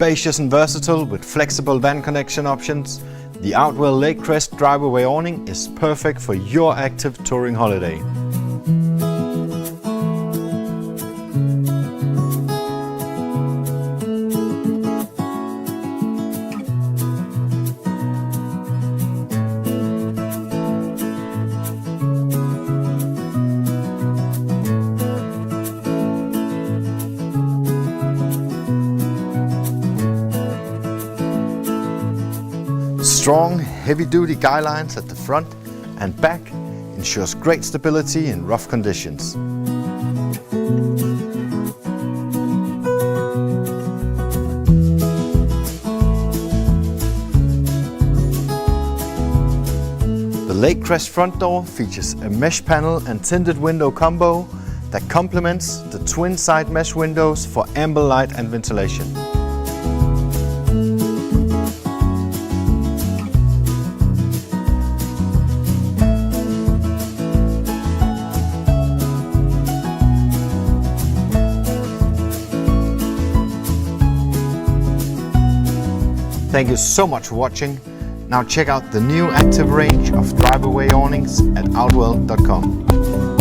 Spacious and versatile with flexible van connection options, the Outwell Lakecrest driveway awning is perfect for your active touring holiday. Strong, heavy-duty guy lines at the front and back ensures great stability in rough conditions. The Lakecrest front door features a mesh panel and tinted window combo that complements the twin side mesh windows for ample light and ventilation. Thank you so much for watching. Now check out the new active range of driveway awnings at outwell.com.